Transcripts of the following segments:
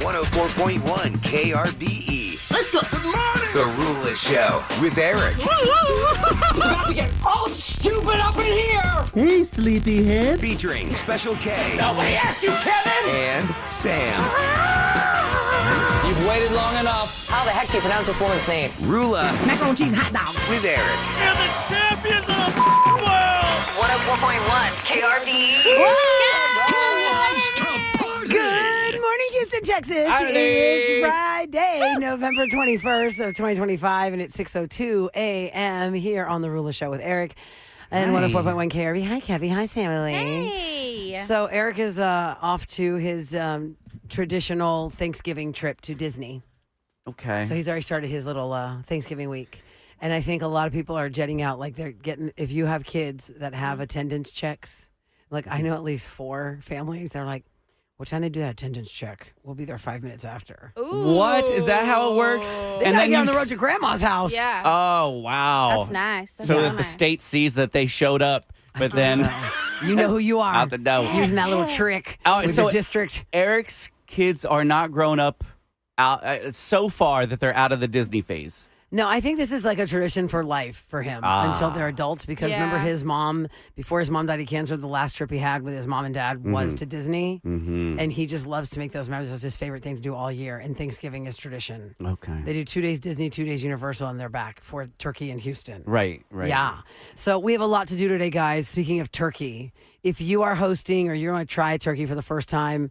104.1 KRBE. Let's go. Good morning. The Rula Show with Eric. It's about to get all stupid up in here. Hey, sleepyhead. Featuring Special K. Nobody asked you, Kevin. And Sam. You've waited long enough. How the heck do you pronounce this woman's name? Rula. Macaroni cheese hot dog. With Eric. You're the champions of the world. 104.1 KRBE. Good morning, Houston, Texas. Howdy. It is Friday, November 21st of 2025, and it's 6:02 a.m. here on The Rula Show with Eric and 104.1 KRB. Hi, Kevy. Hi, Sammy. Hey. So Eric is off to his traditional Thanksgiving trip to Disney. Okay. So he's already started his little Thanksgiving week. And I think a lot of people are jetting out, like they're getting, if you have kids that have attendance checks, like I know at least 4 families, they're like, what time they do that attendance check? We'll be there 5 minutes after. What? Is that how it works? They gotta get on the road to grandma's house. Yeah. Oh, wow. That's nice. That's so real that the nice. state sees that they showed up, but then So, you know who you are. out the door. Using that little trick Oh, with so your district. Eric's kids are not grown up out so far that they're out of the Disney phase. No, I think this is like a tradition for life for him until they're adults. Because remember his mom, before his mom died of cancer, the last trip he had with his mom and dad was to Disney. Mm-hmm. And he just loves to make those memories. It's his favorite thing to do all year. And Thanksgiving is tradition. Okay. They do 2 days Disney, 2 days Universal, and they're back for Turkey and Houston. Right. Yeah. So we have a lot to do today, guys. Speaking of turkey, if you are hosting or you're going to try turkey for the first time,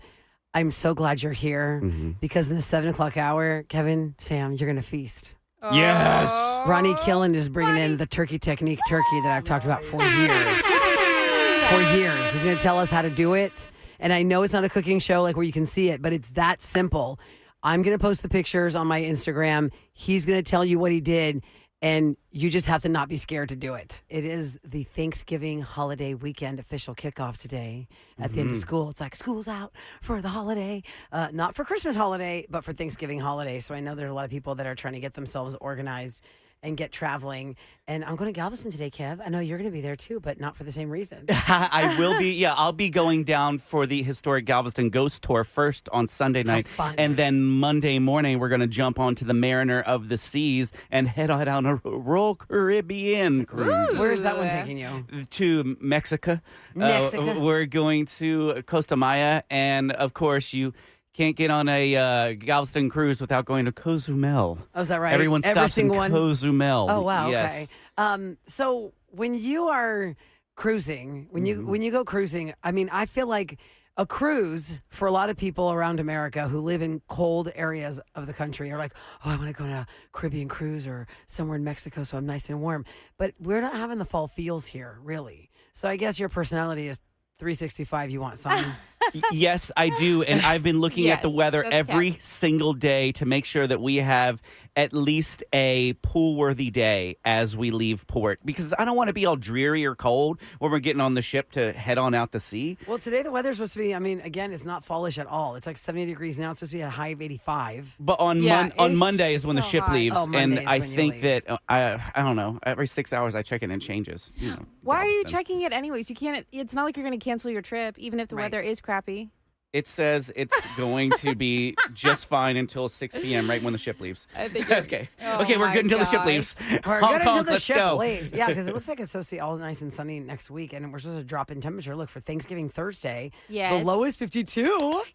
I'm so glad you're here because in the 7 o'clock hour, Kevin, Sam, you're going to feast. Yes. Ronnie Killen is bringing in the turkey technique turkey that I've talked about for years. For years. He's going to tell us how to do it. And I know it's not a cooking show like where you can see it, but it's that simple. I'm going to post the pictures on my Instagram. He's going to tell you what he did. And you just have to not be scared to do it. It is the Thanksgiving holiday weekend official kickoff today at the end of school. It's like school's out for the holiday, not for Christmas holiday, but for Thanksgiving holiday. So I know there's a lot of people that are trying to get themselves organized and get traveling. And I'm going to Galveston today, Kev. I know you're going to be there too, but not for the same reason. I will be. Yeah, I'll be going down for the historic Galveston Ghost Tour first on Sunday night. fun. And then Monday morning, we're going to jump onto the Mariner of the Seas and head on down a Royal Caribbean cruise. Where's that one taking you? To Mexico. Mexico. We're going to Costa Maya. And, of course, you can't get on a Galveston cruise without going to Cozumel. Oh, is that right? Everyone Every stops in single one? Cozumel. Oh, wow. Yes. Okay. So when you are cruising, when you go cruising, I mean, I feel like a cruise for a lot of people around America who live in cold areas of the country are like, oh, I want to go on a Caribbean cruise or somewhere in Mexico so I'm nice and warm. But we're not having the fall feels here, really. So I guess your personality is 365. You want sun. Yes, I do. And I've been looking at the Yes, weather that's every correct. single day to make sure that we have at least a pool-worthy day as we leave port. Because I don't want to be all dreary or cold when we're getting on the ship to head on out to sea. Well, today the weather's supposed to be, I mean, again, it's not fallish at all. It's like 70 degrees now. It's supposed to be a high of 85. But on Yeah, on it's Monday is when the so ship hot. leaves. Oh, Monday and is I when you think leave. that, I don't know, every 6 hours I check it and it changes. You know, Why are you Galveston. checking it anyways? You can't. It's not like you're going to cancel your trip, even if the weather Right. is crappy. It says it's going to be just fine until 6 p.m. right when the ship leaves. I think Okay. Oh Okay, we're my good until the ship gosh. leaves. We're Hong good Kong, until the let's ship go. leaves. Yeah, because it looks like it's supposed to be all nice and sunny next week, and we're supposed to drop in temperature. Look, for Thanksgiving Thursday, Yes. the low is 52.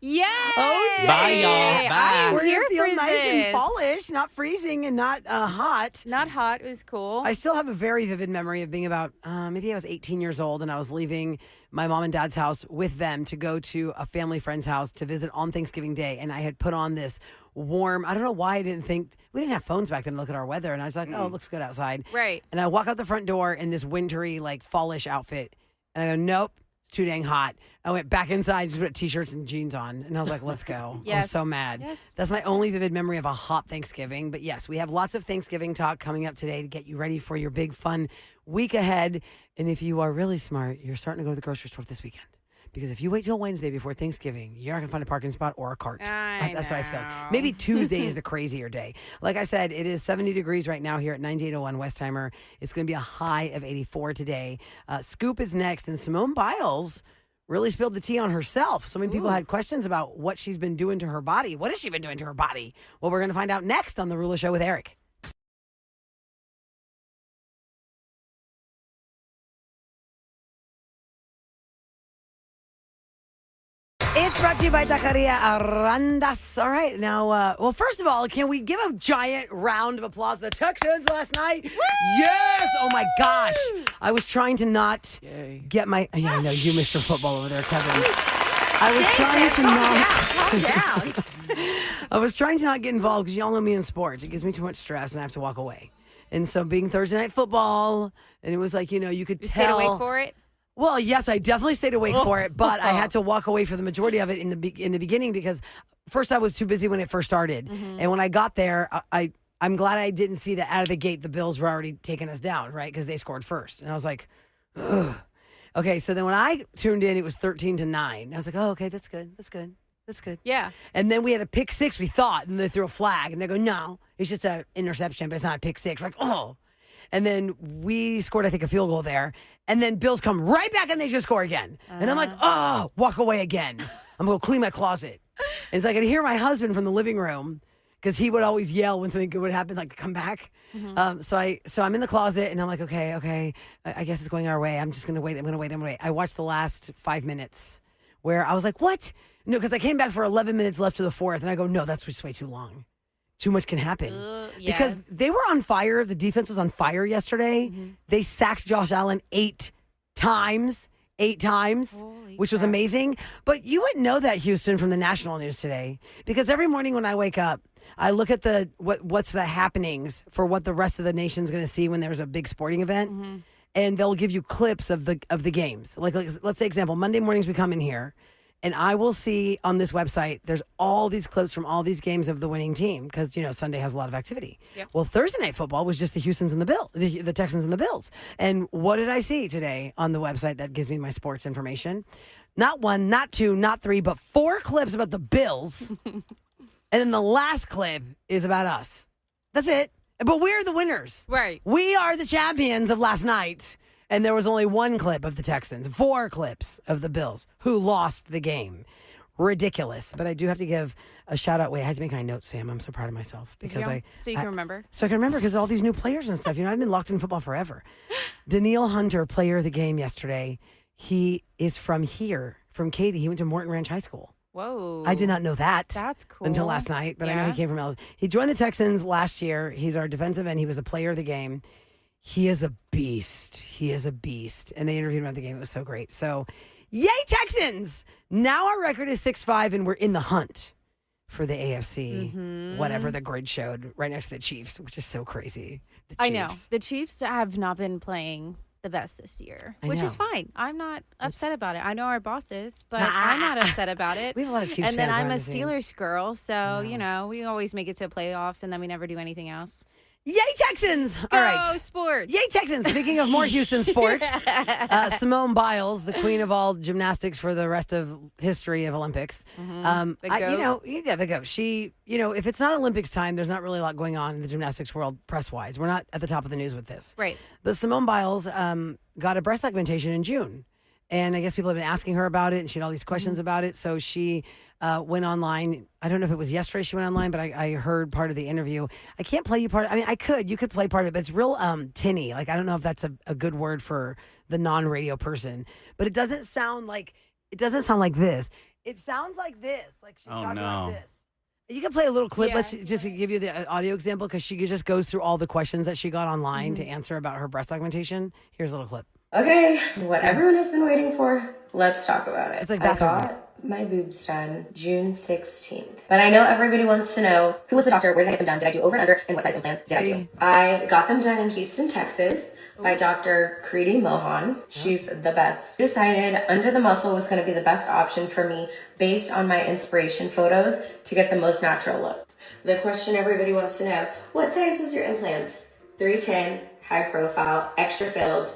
Yay! Oh, yeah. Bye, y'all. Bye. I'm We're here going to feel for nice and this. fallish, not freezing and not hot. Not hot. It was cool. I still have a very vivid memory of being about, maybe I was 18 years old, and I was leaving my mom and dad's house with them to go to a family friend's house to visit on Thanksgiving Day. And I had put on this warm, I don't know why I didn't think, we didn't have phones back then to look at our weather. And I was like, oh, it looks good outside. Right. And I walk out the front door in this wintry, like fallish outfit. And I go, nope, it's too dang hot. I went back inside, just put t-shirts and jeans on. And I was like, let's go. I was Yes. so mad. Yes. That's my only vivid memory of a hot Thanksgiving. But yes, we have lots of Thanksgiving talk coming up today to get you ready for your big fun week ahead. And if you are really smart, you're starting to go to the grocery store this weekend. Because if you wait till Wednesday before Thanksgiving, you're not going to find a parking spot or a cart. That's what I feel like. Maybe Tuesday is the crazier day. Like I said, it is 70 degrees right now here at 9801 Westheimer. It's going to be a high of 84 today. Scoop is next, and Simone Biles really spilled the tea on herself. So many people had questions about what she's been doing to her body. What has she been doing to her body? Well, we're going to find out next on The Rula Show with Eric. It's brought to you by Taqueria Arandas. All right, now, well, first of all, can we give a giant round of applause to the Texans last night? Woo! Yes! Oh, my gosh. I was trying to not get my... Yeah, I know, you Mr. Football over there, Kevin. I was trying to not... Calm down. I was trying to not get involved because y'all know me in sports. It gives me too much stress and I have to walk away. And so being Thursday Night Football, and it was like, you could tell... Stayed awake for it? Well, yes, I definitely stayed awake for it, but I had to walk away for the majority of it in the beginning because first I was too busy when it first started. And when I got there, I'm glad I didn't see that out of the gate the Bills were already taking us down, right? Because they scored first. And I was like, ugh. Okay, so then when I tuned in, it was 13-9. I was like, oh, okay, that's good. That's good. That's good. Yeah. And then we had a pick six, we thought, and they threw a flag. And they go, no, it's just an interception, but it's not a pick six. We're like, oh. And then we scored, I think, a field goal there. And then Bills come right back and they just score again. And I'm like, oh, walk away again. I'm going to clean my closet. And so I could hear my husband from the living room because he would always yell when something good would happen, like come back. So I'm in the closet and I'm like, okay, I guess it's going our way. I'm just going to wait. I'm going to wait. I watched the last 5 minutes where I was like, what? No, because I came back for 11 minutes left to the fourth. And I go, no, that's just way too long. Too much can happen. Because they were on fire. The defense was on fire yesterday. They sacked Josh Allen 8 times. 8 times, Holy which was crap. amazing. But you wouldn't know that, Houston, from the national news today. Because every morning when I wake up, I look at what's the happenings for what the rest of the nation's going to see when there's a big sporting event. And they'll give you clips of the games. Like let's say, example, Monday mornings we come in here. And I will see on this website, there's all these clips from all these games of the winning team because, Sunday has a lot of activity. Yep. Well, Thursday Night Football was just the Houstons and the Texans and the Bills. And what did I see today on the website that gives me my sports information? Not 1, not 2, not 3, but 4 clips about the Bills. And then the last clip is about us. That's it. But we're the winners. Right. We are the champions of last night. And there was only 1 clip of the Texans, 4 clips of the Bills, who lost the game. Ridiculous. But I do have to give a shout out. Wait, I had to make my notes, Sam. I'm so proud of myself. Because So you can remember? So I can remember because all these new players and stuff. I've been locked in football forever. Daniil Hunter, player of the game yesterday. He is from here, from Katy. He went to Morton Ranch High School. Whoa. I did not know that. That's cool. Until last night, but I know he came from LSU. He joined the Texans last year. He's our defensive end. He was the player of the game. He is a beast. He is a beast. And they interviewed him at the game. It was so great. So, yay, Texans! Now our record is 6-5, and we're in the hunt for the AFC, whatever the grid showed, right next to the Chiefs, which is so crazy. I know. The Chiefs have not been playing the best this year, which is fine. I'm not upset about it. I know our boss is, but I'm not upset about it. We have a lot of Chiefs And then fans I'm a behind the scenes. Steelers girl, so, we always make it to playoffs, and then we never do anything else. Yay, Texans! All right. Go sports! Yay, Texans! Speaking of more Houston sports, Simone Biles, the queen of all gymnastics for the rest of history of Olympics. The goat. The goat. She, if it's not Olympics time, there's not really a lot going on in the gymnastics world press-wise. We're not at the top of the news with this. Right. But Simone Biles got a breast augmentation in June. And I guess people have been asking her about it, and she had all these questions about it. So she went online. I don't know if it was yesterday she went online, but I heard part of the interview. I can't play you part. I mean, I could. You could play part of it, but it's real tinny. Like, I don't know if that's a good word for the non-radio person. But it doesn't sound like this. It sounds like this. Like she's talking like this. You can play a little clip. Yeah. Let's just give you the audio example because she just goes through all the questions that she got online to answer about her breast augmentation. Here's a little clip. Okay, what everyone has been waiting for, let's talk about it. It's like I bathroom. got my boobs done June 16th. But I know everybody wants to know, who was the doctor, where did I get them done, did I do over and under, and what size implants did I do? I got them done in Houston, Texas by Dr. Kriti Mohan. She's the best. Decided Under the Muscle was going to be the best option for me based on my inspiration photos to get the most natural look. The question everybody wants to know, what size was your implants? 310, high profile, extra filled,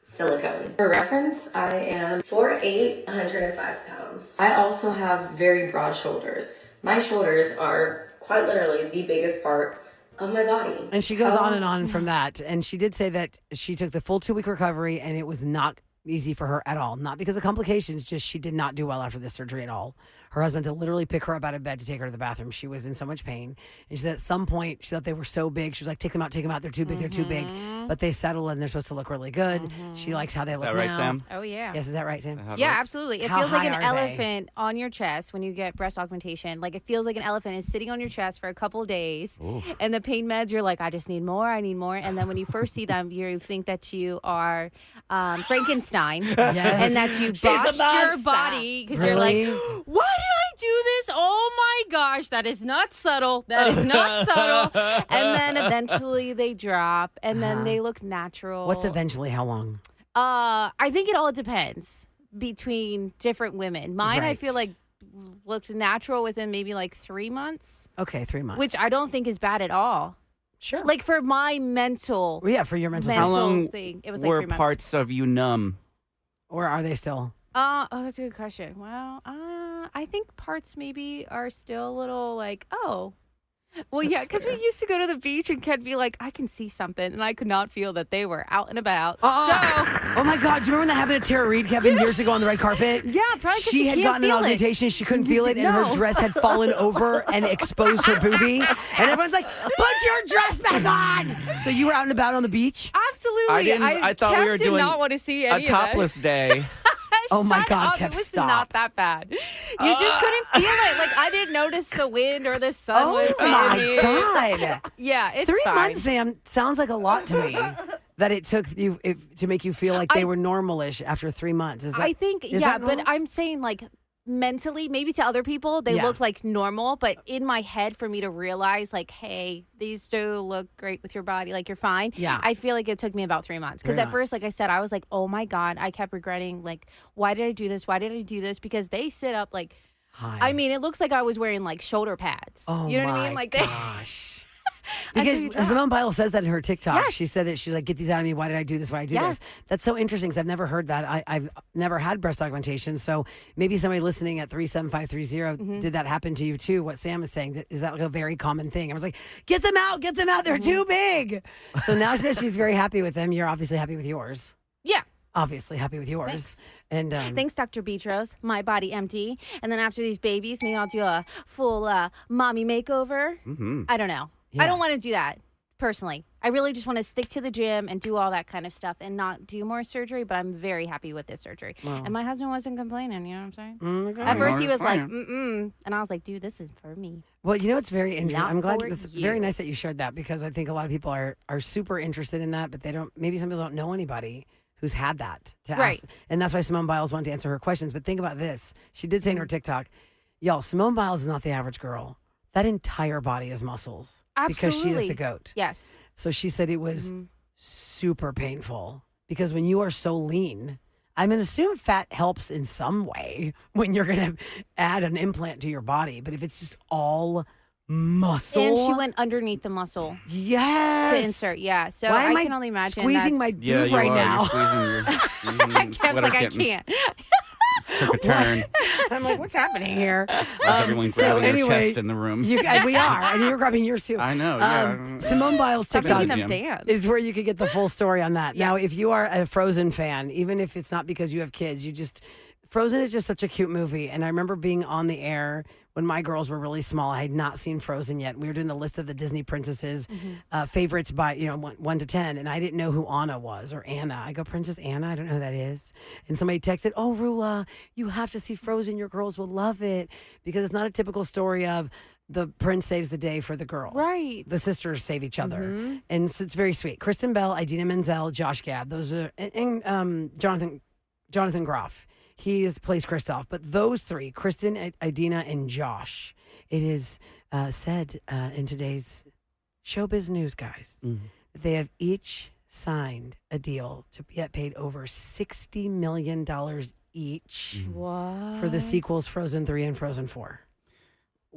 silicone. For reference, I am 4'8", 105 pounds. I also have very broad shoulders. My shoulders are quite literally the biggest part of my body. And she goes on and on from that. And she did say that she took the full 2-week recovery and it was not easy for her at all. Not because of complications, just she did not do well after this surgery at all. Her husband had to literally pick her up out of bed to take her to the bathroom. She was in so much pain. And she said at some point, she thought they were so big. She was like, take them out. They're too big, they're too big. But they settle and they're supposed to look really good. She likes how they look that right, now. Sam? Oh, yeah. Yes, is that right, Sam? Yeah, absolutely. It How feels like high an are they? elephant on your chest when you get breast augmentation. Like it feels like an elephant is sitting on your chest for a couple of days. And the pain meds, you're like, I just need more. I need more. And then when you first see them, you think that you are Frankenstein. Yes. And that you botched your body because you're like, why did I do this? Oh my gosh, that is not subtle. That is not subtle. And then eventually they drop and then they look natural. What's eventually how long? I think it all depends between different women. Mine, I Right. feel like looked natural within maybe like 3 months, Okay, 3 months. which I don't think is bad at all. Sure. Like for my mental, Well, yeah, for your mental How health. long thing, it was like were 3 months. parts of you numb? Or are they still? Oh, that's a good question. Well, I think parts maybe are still a little like, oh. Well, yeah, because we used to go to the beach and Ken'd be like, I can see something, and I could not feel that they were out and about. Oh my God! Do you remember when that happened to Tara Reid, Kevin, years ago on the red carpet? Yeah, probably because She had can't gotten an feel it. augmentation. She couldn't feel it, and her No. dress had fallen over and exposed her boobie. And everyone's like, "Put your dress back on!" So you were out and about on the beach. Absolutely. I didn't. I thought we Kev were did doing not want to see a any of that. topless day. Oh my Shut God, up. Kev, It was stop. not that bad. You just couldn't feel it. Like I didn't notice the wind or the sun Oh was my hitting me. God! Yeah, it's 3 fine. months, Sam, sounds like a lot to me. That it took you to make you feel like they were normalish after 3 months. Is that, I think, is yeah, that but normal? I'm saying like mentally, maybe to other people, they Yeah. looked like normal, but in my head, for me to realize like, hey, these do look great with your body, like you're fine. Yeah. I feel like it took me about 3 months. Because 3 at first, months. like I said, I was like, oh my God, I kept regretting, like, why did I do this? Why did I do this? Because they sit up like, Hi. I mean, it looks like I was wearing like shoulder pads. Oh You know what I my mean? Like they. gosh. Until you Because drop. Simone Biles says that in her TikTok. Yes. She said that she's like, get these out of me. Why did I do this? Why did I do Yeah. this? That's so interesting because I've never heard that. I've never had breast augmentation. So maybe somebody listening at 37530 did that happen to you too? What Sam is saying, is that like a very common thing? I was like, get them out. They're too big. So now she says she's very happy with them. You're obviously happy with yours. Yeah. Obviously happy with yours. Thanks. And Thanks, Dr. Beatrice. My body empty. And then after these babies, maybe I'll do a full mommy makeover. I don't know. Yeah. I don't want to do that personally. I really just want to stick to the gym and do all that kind of stuff and not do more surgery, but I'm very happy with this surgery. And my husband wasn't complaining, you know what I'm saying? At first he was like, mm-mm. And I was like, dude, this is for me. well, you know, it's very interesting. Not I'm glad for it's you. very nice that you shared that because I think a lot of people are super interested in that, but they don't. Maybe some people don't know anybody who's had that to Right. ask, and that's why Simone Biles wanted to answer her questions. But think about this: she did say in her TikTok, "Y'all, Simone Biles is not the average girl. That entire body is muscles because she is Absolutely. the goat." Yes. So she said it was super painful because when you are so lean. I'm going to assume fat helps in some way when you're going to add an implant to your body. But if it's just all muscle. And she went underneath the muscle Yes. to insert. Yeah. So Why am I can only imagine. squeezing that's- my Yeah, boob you right are. now. You're squeezing your Kev's like, I can't. Took a turn. I'm like, what's happening here? There's everyone grabbing your chest in the room. And we are, and you're grabbing yours too. I know, yeah. Simone Biles Stop TikTok making them Gym. dance. is where you could get the full story on that. Yeah. Now, if you are a Frozen fan, even if it's not because you have kids, Frozen is just such a cute movie. And I remember being on the air when my girls were really small. I had not seen Frozen yet. We were doing the list of the Disney princesses favorites by 1 to 10, and I didn't know who Anna was or Anna. I go, Princess Anna, I don't know who that is. And somebody texted, "Oh, Rula, you have to see Frozen. Your girls will love it," because it's not a typical story of the prince saves the day for the girl. Right. The sisters save each other, and so it's very sweet. Kristen Bell, Idina Menzel, Josh Gad. Those are and Jonathan Groff. He plays Kristoff, but those three, Kristen, Idina, and Josh, it is said in today's showbiz news, guys, that they have each signed a deal to get paid over $60 million each What? for the sequels Frozen 3 and Frozen 4.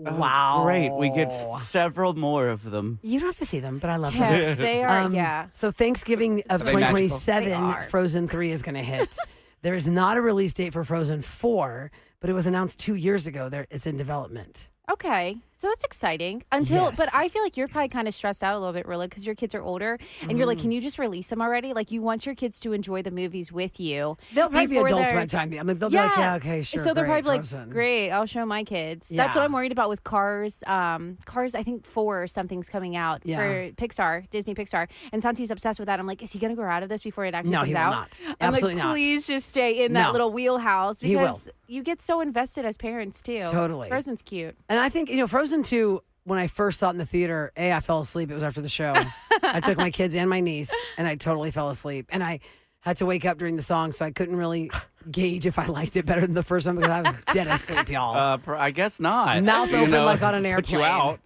Oh, Wow. Great. We get several more of them. You don't have to see them, but I love them. Kev, they are, yeah. So Thanksgiving of Are they magical? 2027, They are. Frozen 3 is going to hit. There is not a release date for Frozen 4, but it was announced 2 years ago. It's in development. Okay. So that's exciting. But I feel like you're probably kind of stressed out a little bit, really, because your kids are older and you're like, can you just release them already? Like, you want your kids to enjoy the movies with you. They'll probably be adults by the time. I mean, they'll be like, yeah, okay, sure. So they're great, probably Frozen. like, great, I'll show my kids. That's what I'm worried about with Cars. Cars, I think 4 or something's coming out for Pixar, Disney Pixar. And Santi's obsessed with that. I'm like, is he going to grow out of this before it actually comes out? No, he will not. I'm Absolutely like, not. please just stay in that little wheelhouse He will. because you get so invested as parents, too. Totally. Frozen's cute. And I think, Frozen 2, when I first saw it in the theater, I fell asleep. It was after the show. I took my kids and my niece, and I totally fell asleep. And I had to wake up during the song, so I couldn't really gauge if I liked it better than the first one because I was dead asleep, y'all. I guess not. Mouth open like on an airplane. Put you out.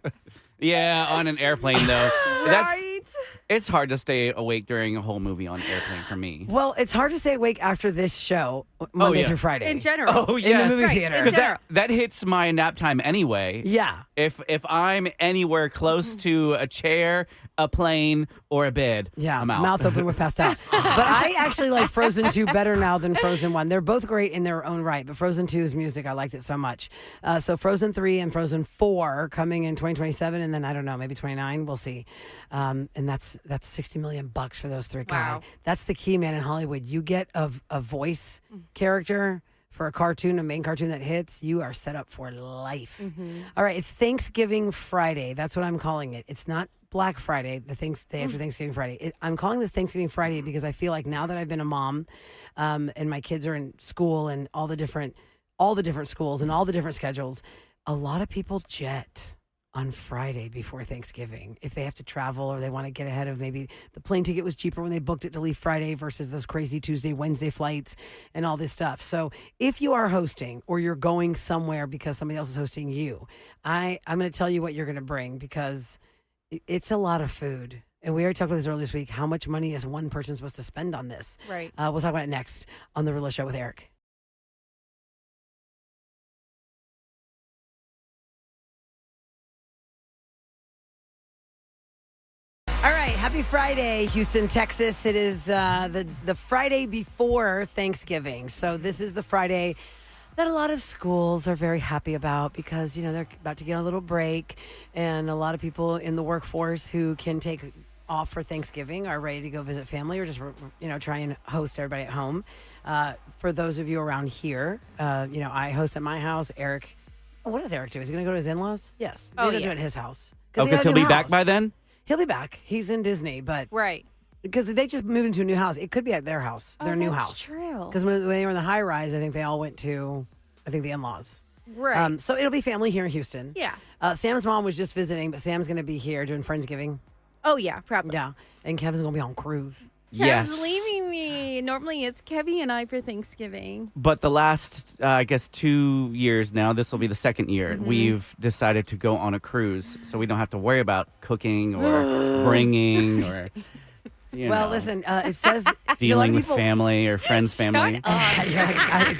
Yeah, on an airplane, though. It's hard to stay awake during a whole movie on an airplane for me. Well, it's hard to stay awake after this show, Monday through Friday. In general. Oh, yes. In the movie theater. Because that hits my nap time anyway. Yeah. If I'm anywhere close to a chair, a plane, or a bed, I'm out. Mouth open, we're passed out. But I actually like Frozen 2 better now than Frozen 1. They're both great in their own right, but Frozen 2's music, I liked it so much. So Frozen 3 and Frozen 4 coming in 2027, and then I don't know, maybe 29, we'll see. And that's $60 million for those 3. God, that's the key, man, in Hollywood. You get a voice character for a cartoon, a main cartoon that hits, you are set up for life. All right, it's Thanksgiving Friday. That's what I'm calling it. It's not Black Friday, the day after Thanksgiving Friday. I'm calling this Thanksgiving Friday because I feel like now that I've been a mom, and my kids are in school and all the different schools and all the different schedules, a lot of people jet on Friday before Thanksgiving if they have to travel or they want to get ahead of maybe the plane ticket was cheaper when they booked it to leave Friday versus those crazy Tuesday, Wednesday flights and all this stuff. So if you are hosting or you're going somewhere because somebody else is hosting you, I'm going to tell you what you're going to bring because it's a lot of food. And we already talked about this earlier this week. How much money is one person supposed to spend on this? Right. We'll talk about it next on The Real Show with Eric. All right, happy Friday, Houston, Texas. It is the Friday before Thanksgiving. So this is the Friday that a lot of schools are very happy about because, they're about to get a little break. And a lot of people in the workforce who can take off for Thanksgiving are ready to go visit family or just, try and host everybody at home. For those of you around here, I host at my house. Eric, what does Eric do? Is he going to go to his in-laws? Yes. They don't do it at his house. Because he'll be back by then? He'll be back. He's in Disney, but right because they just moved into a new house. It could be at their house, their new house. That's true. Because when they were in the high rise, I think they all went to, the in-laws. Right. So it'll be family here in Houston. Yeah. Sam's mom was just visiting, but Sam's going to be here doing Friendsgiving. Oh yeah, probably. Yeah, and Kevin's going to be on cruise. Yes. Kev's leaving me. Normally it's Kevy and I for Thanksgiving. But the last, 2 years now, this will be the second year, we've decided to go on a cruise so we don't have to worry about cooking or bringing or, listen, it says dealing with family or friends' family.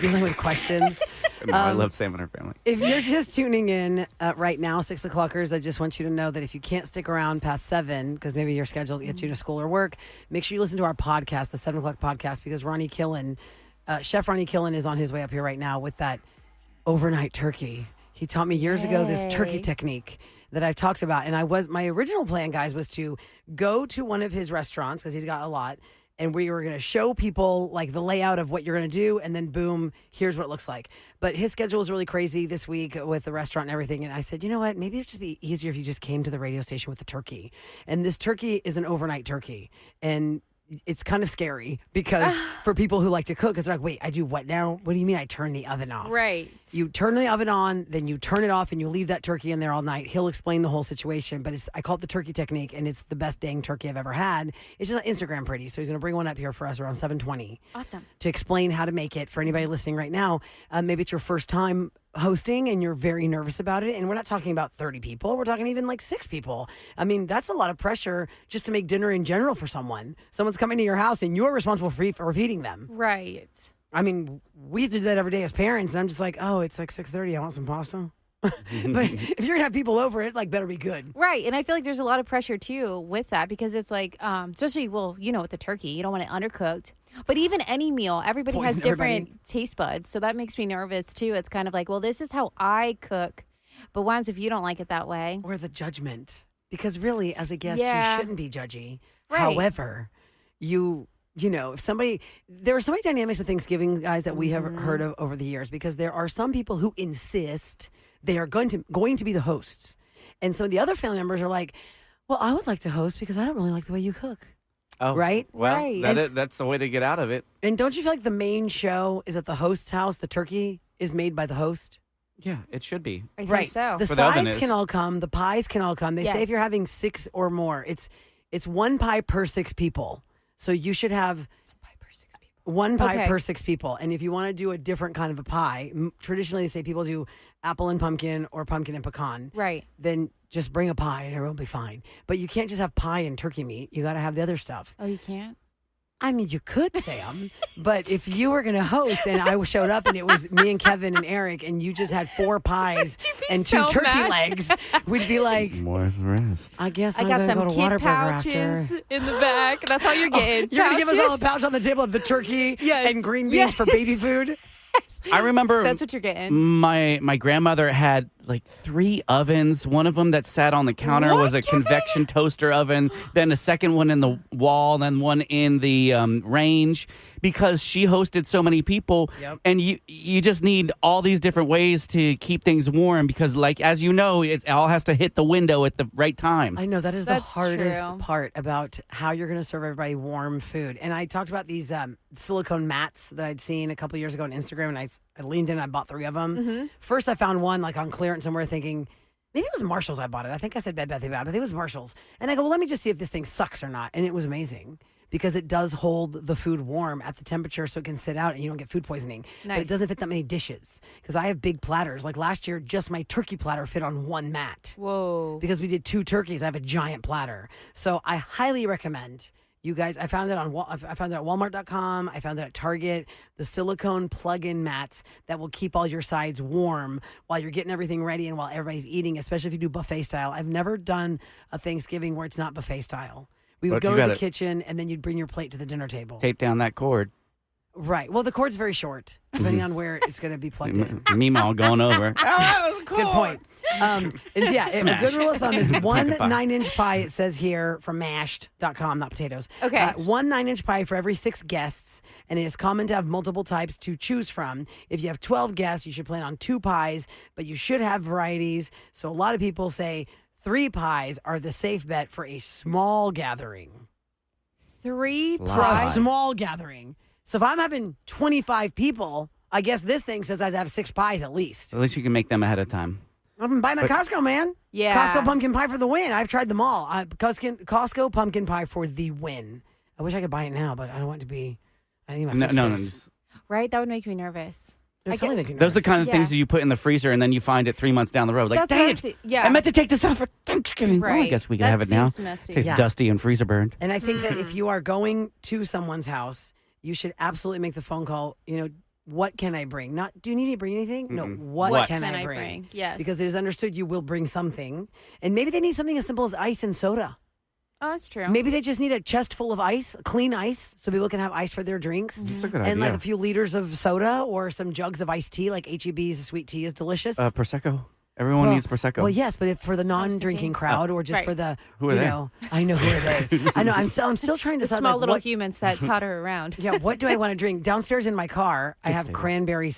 Dealing with questions. No, I love Sam and her family. If you're just tuning in right now, 6 o'clockers, I just want you to know that if you can't stick around past 7, because maybe your schedule gets you to school or work, make sure you listen to our podcast, the 7 o'clock podcast, because Ronnie Killen, Chef Ronnie Killen is on his way up here right now with that overnight turkey. He taught me years ago this turkey technique that I've talked about. And my original plan, guys, was to go to one of his restaurants, because he's got a lot, and we were going to show people like the layout of what you're going to do, and then boom, here's what it looks like. But his schedule was really crazy this week with the restaurant and everything. And I said, you know what? Maybe it'd just be easier if you just came to the radio station with the turkey. And this turkey is an overnight turkey. And it's kind of scary because for people who like to cook, it's like, wait, I do what now? What do you mean I turn the oven off? Right. You turn the oven on, then you turn it off, and you leave that turkey in there all night. He'll explain the whole situation, but I call it the turkey technique, and it's the best dang turkey I've ever had. It's just on Instagram pretty, so he's going to bring one up here for us around 7:20. Awesome. To explain how to make it for anybody listening right now. Maybe it's your first time hosting and you're very nervous about it, and we're not talking about 30 people, we're talking even like 6 people. I mean, that's a lot of pressure just to make dinner in general for someone's coming to your house and you're responsible for feeding them. Right. I mean, we used to do that every day as parents, and I'm just like, oh, it's like 6:30, I want some pasta. But if you're gonna have people over, it better be good. Right. And I feel like there's a lot of pressure too with that, because it's like, especially, with the turkey, you don't want it undercooked. But even any meal, everybody has different taste buds. So that makes me nervous too. It's kind of like, well, this is how I cook. But what happens if you don't like it that way? Or the judgment. Because really, as a guest, Yeah. you shouldn't be judgy. Right. However, you know, if somebody, there are so many dynamics of Thanksgiving, guys, that we have heard of over the years, because there are some people who insist they are going to be the hosts. And some of the other family members are like, well, I would like to host because I don't really like the way you cook. Oh, Right? Well, Right. that's the way to get out of it. And don't you feel like the main show is at the host's house? The turkey is made by the host? Yeah, it should be. I think Right. so. The For the oven sides is. can all come. The pies can all come. They say if Yes. you're having 6 or more, it's one pie per 6 people. So you should have one pie Okay. per 6 people. And if you want to do a different kind of a pie, traditionally they say people do apple and pumpkin or pumpkin and pecan. Right. Then just bring a pie and everyone will be fine. But you can't just have pie and turkey meat. You got to have the other stuff. Oh, you can't? I mean, you could, Sam, but if you were going to host and I showed up and it was me and Kevin and Eric and you just had 4 pies and 2 so turkey mad? legs, we'd be like, Where's the rest? I guess I I'm got going to some go to kid Whataburger pouches after. in the back. That's all you're getting. You're going to give us all a pouches? pouch on the table of the turkey Yes. and green beans Yes. for baby food? I remember That's what you're getting. my grandmother had like 3 ovens. One of them that sat on the counter was a convection toaster oven, then a second one in the wall, then one in the range, because she hosted so many people. Yep. And you just need all these different ways to keep things warm because, like, as you know, it all has to hit the window at the right time. I know that is That's the hardest true. part about how you're going to serve everybody warm food. And I talked about these silicone mats that I'd seen a couple years ago on Instagram, and I leaned in and I bought 3 of them. Mm-hmm. First, I found one like on clearance somewhere, thinking maybe it was Marshall's. I bought it. I think I said Bed Bath & Beyond, but I think it was Marshall's. And I go, well, let me just see if this thing sucks or not. And it was amazing because it does hold the food warm at the temperature so it can sit out and you don't get food poisoning. But it Nice. doesn't fit that many dishes because I have big platters. Like last year, just my turkey platter fit on 1 mat. Whoa. Because we did 2 turkeys, I have a giant platter. So I highly recommend you guys. I found it at Walmart.com. I found it at Target. The silicone plug-in mats that will keep all your sides warm while you're getting everything ready and while everybody's eating. Especially if you do buffet style. I've never done a Thanksgiving where it's not buffet style. We would But go you to the gotta- kitchen and then you'd bring your plate to the dinner table. Tape down that cord. Right. Well, the cord's very short, depending on where it's going to be plugged in. Meemaw going over. Good point. And yeah, a Smash. good rule of thumb is one Pocket pie. 9-inch pie. It says here from mashed.com, not potatoes. Okay. 1 9-inch pie for every 6 guests, and it is common to have multiple types to choose from. If you have 12 guests, you should plan on 2 pies, but you should have varieties. So a lot of people say 3 pies are the safe bet for a small gathering. 3 Lot. For a pies. small gathering. So if I'm having 25 people, I guess this thing says I have to have 6 pies at least. At least you can make them ahead of time. I'm buying my Costco, man. Yeah. Costco pumpkin pie for the win. I've tried them all. Costco pumpkin pie for the win. I wish I could buy it now, but I don't want it to be. I need my No. Right? That would make me nervous. It's I totally get- making me Those are the nervous. kind of things Yeah. that you put in the freezer and then you find it 3 months down the road. Like, That's dang what I'm it. saying. Yeah. I meant to take this out for Thanksgiving. Well, I Right. guess we can That have it now. seems messy. Tastes Yeah. dusty and freezer burned. And I think that if you are going to someone's house, you should absolutely make the phone call. You know, what can I bring? Not, do you need to bring anything? No, what What can can I I bring? bring? Yes. Because it is understood you will bring something. And maybe they need something as simple as ice and soda. Oh, that's true. Maybe they just need a chest full of ice, clean ice, so people can have ice for their drinks. That's a good And like idea. a few liters of soda or some jugs of iced tea, like HEB's sweet tea is delicious. Prosecco. Everyone Well- needs Prosecco. Well, yes, but if for the non-drinking thinking. crowd or just Right. for the, Who are you they? know, I know who are they. I know. I'm still trying to the decide small like, little what, humans that totter around. yeah, what do I want to drink? Downstairs in my car, I have stay there. cranberry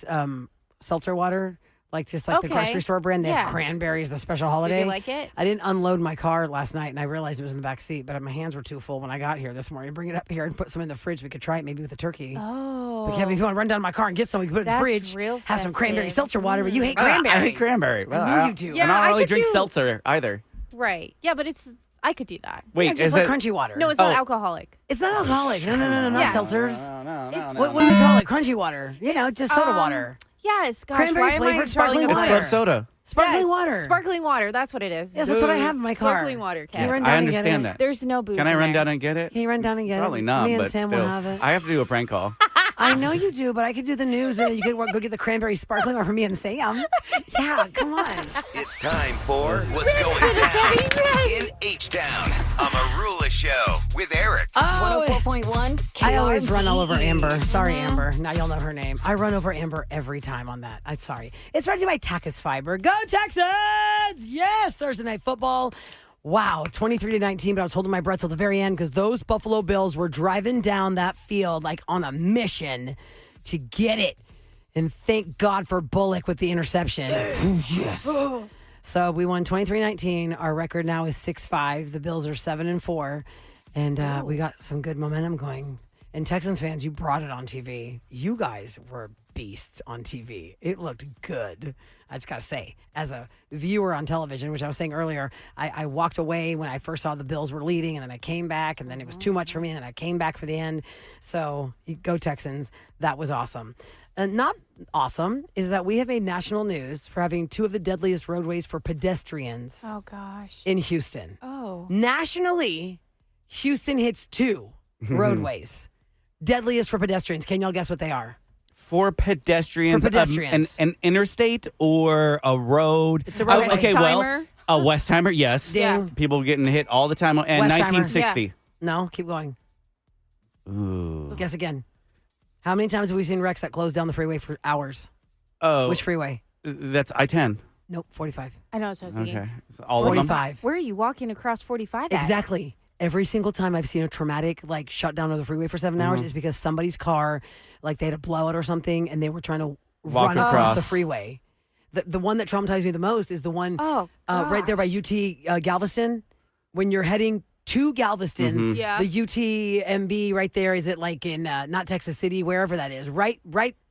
seltzer water, like just like the Okay. grocery store brand. They have Yes. cranberries, the special Did holiday. you like it? I didn't unload my car last night, and I realized it was in the back seat, but my hands were too full when I got here this morning. Bring it up here and put some in the fridge. We could try it maybe with a turkey. Oh. But Kevin, if you want to run down to my car and get some, we can put it in the That's fridge. real have some cranberry festive. seltzer water, but you hate Ah, cranberry. I hate cranberry. Well, I knew you do. Yeah, and I I don't really could drink do- seltzer either. Right. Yeah, but I could do that. Wait, Yeah, just is like it crunchy water. No, it's not Oh. alcoholic. It's not alcoholic. No, not Yeah. seltzers. No. What do we call it? Crunchy water. You know, just soda water. Yes, gosh, Cranberry why am I flavored drawing sparkling a It's water. club soda. Sparkling Yes, water. Sparkling water. That's what it is. Yes, that's what I have in my car. Sparkling water, Can you Kev. run down I and get understand it? that. There's no booze. Can I in run there. down and get it? Can you run down and get Probably it? not, Me and but Sam still. will have it. I have to do a prank call. I know you do, but I could do the news and you could go get the cranberry sparkling water for me and Sam. Yeah, come on. It's time for What's Going Down in H-Town on Marula Show with Eric. Oh, 104.1 I I always run all over Amber. Sorry, Amber. Now you'll know her name. I run over Amber every time on that. I'm sorry. It's brought to you by Tacos Fiber. Go Texans! Yes, Thursday Night Football. Wow, 23-19, but I was holding my breath till the very end because those Buffalo Bills were driving down that field like on a mission to get it. And thank God for Bullock with the interception. Yes. So we won 23-19. Our record now is 6-5. The Bills are 7-4. And we got some good momentum going. And Texans fans, you brought it on TV. You guys were beasts on TV. It looked good. I just got to say, as a viewer on television, which I was saying earlier, I walked away when I first saw the Bills were leading, and then I came back, and then it was too much for me, and then I came back for the end. So go Texans. That was awesome. Not awesome is that we have a national news for having two of the deadliest roadways for pedestrians Oh, gosh. in Houston. Oh. Nationally, Houston hits two roadways. Deadliest for pedestrians. Can y'all guess what they are? For pedestrians, For pedestrians. An interstate or a road? It's a road. Okay, Westheimer? a Westheimer, yes. Ding. People getting hit all the time. And Westheimer. 1960. No, keep going. Ooh. Guess again. How many times have we seen wrecks that close down the freeway for hours? Oh. Which freeway? That's I-10. Nope, 45. I know what I was thinking. Okay. So all of them? 45. Where are you walking across 45 at? Exactly. Every single time I've seen a traumatic shutdown of the freeway for 7 hours is because somebody's car, they had a blowout or something, and they were trying to Walk run across across. the freeway. The one that traumatized me the most is the one Oh, right there by UT Galveston. When you're heading to Galveston, Yeah. the UTMB right there, is it in not Texas City, wherever that is, right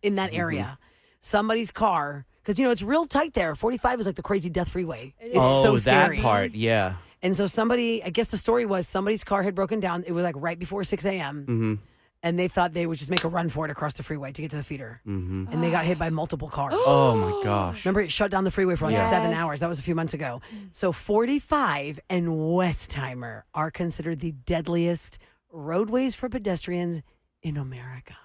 in that area. Somebody's car, because it's real tight there. 45 is like the crazy death freeway. It's so scary. That part, yeah. And so I guess the story was somebody's car had broken down. It was right before 6 a.m. Mm-hmm. And they thought they would just make a run for it across the freeway to get to the feeder. Mm-hmm. And they got hit by multiple cars. Oh, my gosh. Remember, it shut down the freeway for 7 hours. That was a few months ago. So 45 and Westheimer are considered the deadliest roadways for pedestrians in America.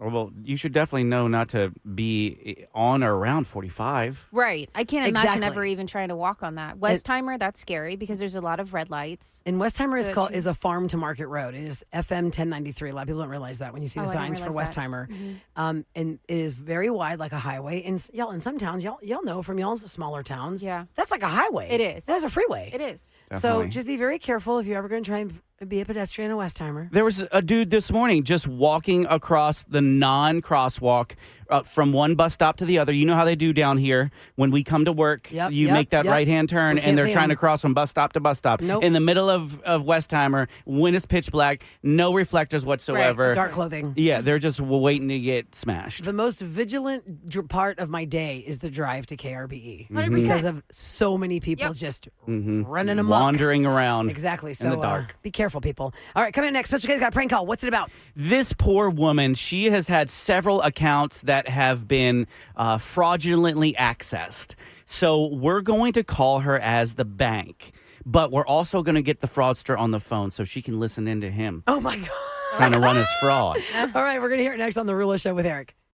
Well, you should definitely know not to be on or around 45. Right. I can't imagine Exactly. ever even trying to walk on that. Westheimer, that's scary because there's a lot of red lights. And Westheimer So is a farm to market road. It is FM 1093. A lot of people don't realize that when you see the I didn't signs for realize that. Westheimer. And it is very wide, like a highway. And in some towns, y'all know from y'all's smaller towns. Yeah. That's like a highway. It is. That's a freeway. It is. So Definitely. just be very careful if you're ever going to try and be a pedestrian in Westheimer. There was a dude this morning just walking across the non-crosswalk from one bus stop to the other. You know how they do down here when we come to work. Yep, you yep, make that yep. right-hand turn, We can't and they're see trying him. to cross from bus stop to bus stop. Nope. In the middle of Westheimer, when it's pitch black, no reflectors whatsoever. Dark clothing. Yeah, they're just waiting to get smashed. The most vigilant part of my day is the drive to KRBE 100%. because of so many people Yep. just running amok. Wandering around. Exactly. So in the dark. be careful, people. All right, coming up next, Special K's got a prank call. What's it about? This poor woman, she has had several accounts that have been fraudulently accessed. So we're going to call her as the bank, but we're also going to get the fraudster on the phone so she can listen into him Oh my God. trying to run his fraud. All right, we're going to hear it next on The Rula Show with Eric.